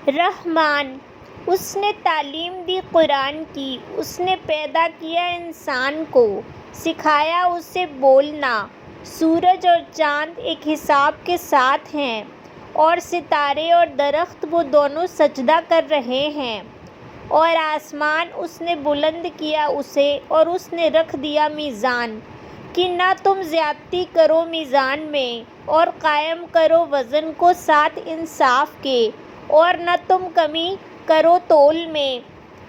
رحمان، اس نے تعلیم دی قرآن کی، اس نے پیدا کیا انسان کو، سکھایا اسے بولنا۔ سورج اور چاند ایک حساب کے ساتھ ہیں، اور ستارے اور درخت وہ دونوں سجدہ کر رہے ہیں۔ اور آسمان اس نے بلند کیا اسے، اور اس نے رکھ دیا میزان، کہ نہ تم زیادتی کرو میزان میں، اور قائم کرو وزن کو ساتھ انصاف کے، اور نہ تم کمی کرو تول میں۔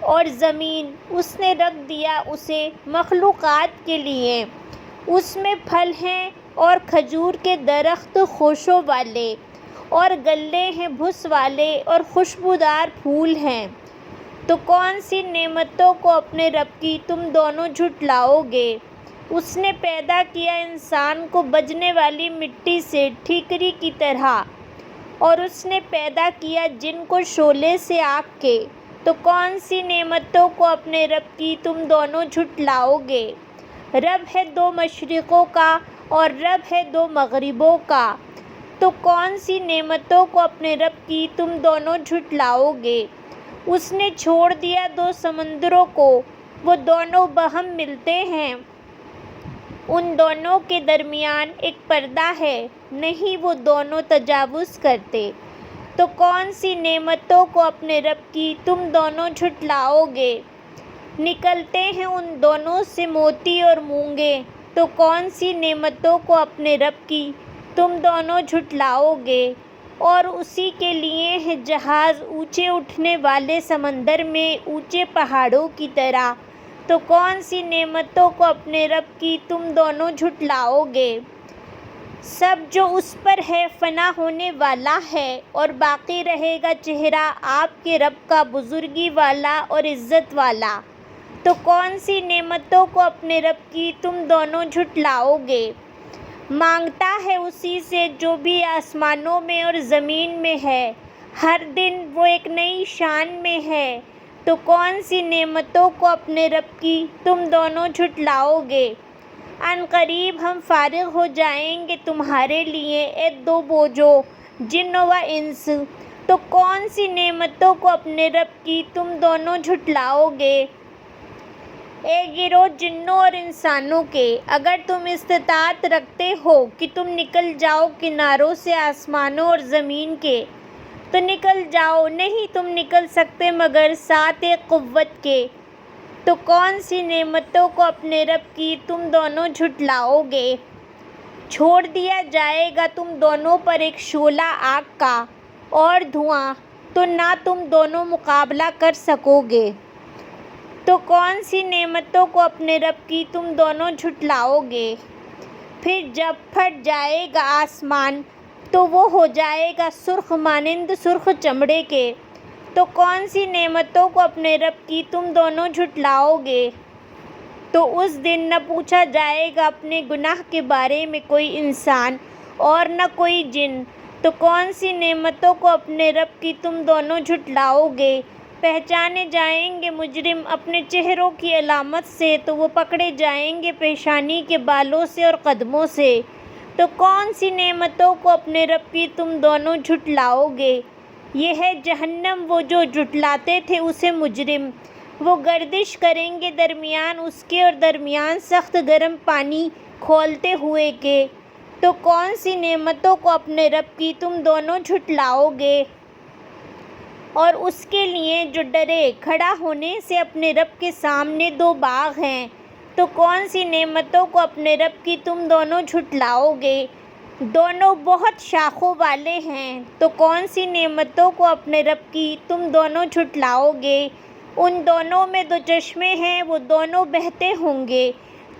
اور زمین اس نے رکھ دیا اسے مخلوقات کے لیے، اس میں پھل ہیں اور کھجور کے درخت خوشبو والے، اور غلے ہیں بھس والے، اور خوشبودار پھول ہیں۔ تو کون سی نعمتوں کو اپنے رب کی تم دونوں جھٹلاؤ گے؟ اس نے پیدا کیا انسان کو بجنے والی مٹی سے ٹھیکری کی طرح، اور اس نے پیدا کیا جن کو شعلے سے آگ کے۔ تو کون سی نعمتوں کو اپنے رب کی تم دونوں جھٹلاؤ گے؟ رب ہے دو مشرقوں کا، اور رب ہے دو مغربوں کا۔ تو کون سی نعمتوں کو اپنے رب کی تم دونوں جھٹلاؤ گے؟ اس نے چھوڑ دیا دو سمندروں کو، وہ دونوں باہم ملتے ہیں، ان دونوں کے درمیان ایک پردہ ہے، نہیں وہ دونوں تجاوز کرتے۔ تو کون سی نعمتوں کو اپنے رب کی تم دونوں جھٹلاؤ گے؟ نکلتے ہیں ان دونوں سے موتی اور مونگے۔ تو کون سی نعمتوں کو اپنے رب کی تم دونوں جھٹلاؤ گے؟ اور اسی کے لیے ہے جہاز اونچے اٹھنے والے سمندر میں اونچے پہاڑوں کی طرح۔ تو کون سی نعمتوں کو اپنے رب کی تم دونوں جھٹلاؤ گے؟ سب جو اس پر ہے فنا ہونے والا ہے، اور باقی رہے گا چہرہ آپ کے رب کا بزرگی والا اور عزت والا۔ تو کون سی نعمتوں کو اپنے رب کی تم دونوں جھٹلاؤ گے؟ مانگتا ہے اسی سے جو بھی آسمانوں میں اور زمین میں ہے، ہر دن وہ ایک نئی شان میں ہے۔ تو کون سی نعمتوں کو اپنے رب کی تم دونوں جھٹلاؤ گے؟ ان قریب ہم فارغ ہو جائیں گے تمہارے لیے اے دو بوجھو، جن و انس۔ تو کون سی نعمتوں کو اپنے رب کی تم دونوں جھٹلاؤ گے؟ اے گروہ جنوں اور انسانوں کے، اگر تم استطاعت رکھتے ہو کہ تم نکل جاؤ کناروں سے آسمانوں اور زمین کے، تو نکل جاؤ، نہیں تم نکل سکتے مگر ساتھ ایک قوت کے۔ تو کون سی نعمتوں کو اپنے رب کی تم دونوں جھٹلاؤ گے؟ چھوڑ دیا جائے گا تم دونوں پر ایک شعلہ آگ کا اور دھواں، تو نہ تم دونوں مقابلہ کر سکو گے۔ تو کون سی نعمتوں کو اپنے رب کی تم دونوں جھٹلاؤ گے؟ پھر جب پھٹ جائے گا آسمان تو وہ ہو جائے گا سرخ مانند سرخ چمڑے کے۔ تو کون سی نعمتوں کو اپنے رب کی تم دونوں جھٹلاؤ گے؟ تو اس دن نہ پوچھا جائے گا اپنے گناہ کے بارے میں کوئی انسان اور نہ کوئی جن۔ تو کون سی نعمتوں کو اپنے رب کی تم دونوں جھٹلاؤ گے؟ پہچانے جائیں گے مجرم اپنے چہروں کی علامت سے، تو وہ پکڑے جائیں گے پیشانی کے بالوں سے اور قدموں سے۔ تو کون سی نعمتوں کو اپنے رب کی تم دونوں جھٹلاؤ گے؟ یہ ہے جہنم، وہ جو جھٹلاتے تھے اسے مجرم۔ وہ گردش کریں گے درمیان اس کے اور درمیان سخت گرم پانی کھولتے ہوئے کے۔ تو کون سی نعمتوں کو اپنے رب کی تم دونوں جھٹلاؤ گے؟ اور اس کے لیے جو ڈرے، کھڑا ہونے سے اپنے رب کے سامنے دو باغ ہیں۔ تو کون سی نعمتوں کو اپنے رب کی تم دونوں جھٹلاؤ گے؟ دونوں بہت شاخوں والے ہیں۔ تو کون سی نعمتوں کو اپنے رب کی تم دونوں جھٹلاؤ گے؟ ان دونوں میں دو چشمے ہیں، وہ دونوں بہتے ہوں گے۔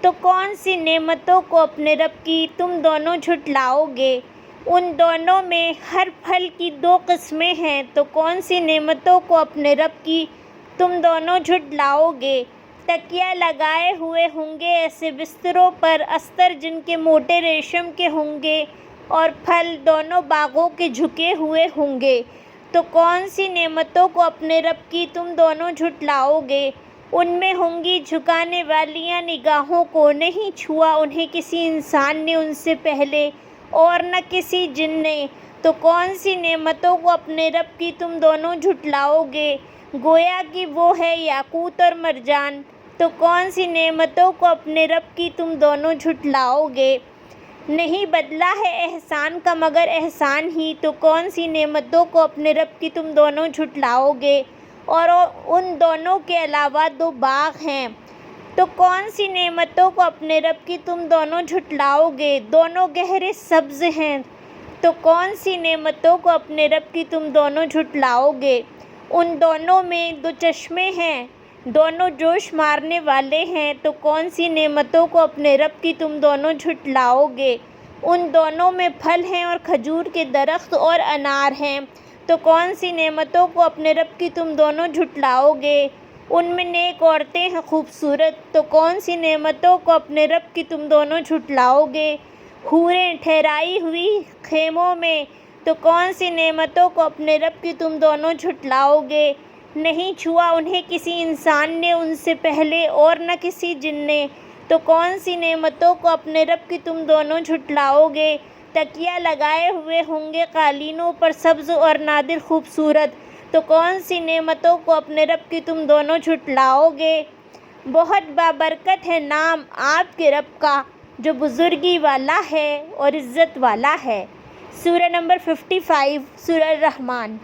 تو کون سی نعمتوں کو اپنے رب کی تم دونوں جھٹلاؤ گے؟ ان دونوں میں ہر پھل کی دو قسمیں ہیں۔ تو کون سی نعمتوں کو اپنے رب کی تم دونوں جھٹلاؤ گے؟ تکیہ لگائے ہوئے ہوں گے ایسے بستروں پر، استر جن کے موٹے ریشم کے ہوں گے، اور پھل دونوں باغوں کے جھکے ہوئے ہوں گے۔ تو کون سی نعمتوں کو اپنے رب کی تم دونوں جھٹلاؤ گے؟ ان میں ہوں گی جھکانے والیاں نگاہوں کو، نہیں چھوا انہیں کسی انسان نے ان سے پہلے اور نہ کسی جن نے۔ تو تو کون سی نعمتوں کو اپنے رب کی تم دونوں جھٹلاؤ گے؟ گویا کہ وہ ہے یاقوت اور مرجان، تو کون سی نعمتوں کو اپنے رب کی تم دونوں جھٹلاؤ گے؟ نہیں بدلہ ہے احسان کا مگر احسان ہی، تو کون سی نعمتوں کو اپنے رب کی تم دونوں جھٹلاؤ گے؟ اور ان دونوں کے علاوہ 2 باغ ہیں، تو کون سی نعمتوں کو اپنے رب کی تم دونوں جھٹلاؤ گے؟ دونوں گہرے سبز ہیں، تو کون سی نعمتوں کو اپنے رب کی تم دونوں جھٹلاؤ گے؟ ان دونوں میں 2 چشمے ہیں، دونوں جوش مارنے والے ہیں، تو کون سی نعمتوں کو اپنے رب کی تم دونوں جھٹلاؤ گے؟ ان دونوں میں پھل ہیں اور کھجور کے درخت اور انار ہیں، تو کون سی نعمتوں کو اپنے رب کی تم دونوں جھٹلاؤ گے؟ ان میں نیک عورتیں ہیں خوبصورت، تو کون سی نعمتوں کو اپنے رب کی تم دونوں جھٹلاؤ گے؟ حوریں ٹھہرائی ہوئی خیموں میں، تو کون سی نعمتوں کو اپنے رب کی تم دونوں جھٹلاؤ گے؟ نہیں چھوا انہیں کسی انسان نے ان سے پہلے اور نہ کسی جن نے، تو کون سی نعمتوں کو اپنے رب کی تم دونوں جھٹلاؤ گے؟ تکیہ لگائے ہوئے ہوں گے قالینوں پر سبز اور نادر خوبصورت، تو کون سی نعمتوں کو اپنے رب کی تم دونوں جھٹلاؤ گے؟ بہت بابرکت ہے نام آپ کے رب کا، جو بزرگی والا ہے اور عزت والا ہے۔ سورہ نمبر 55 سورہ الرحمن۔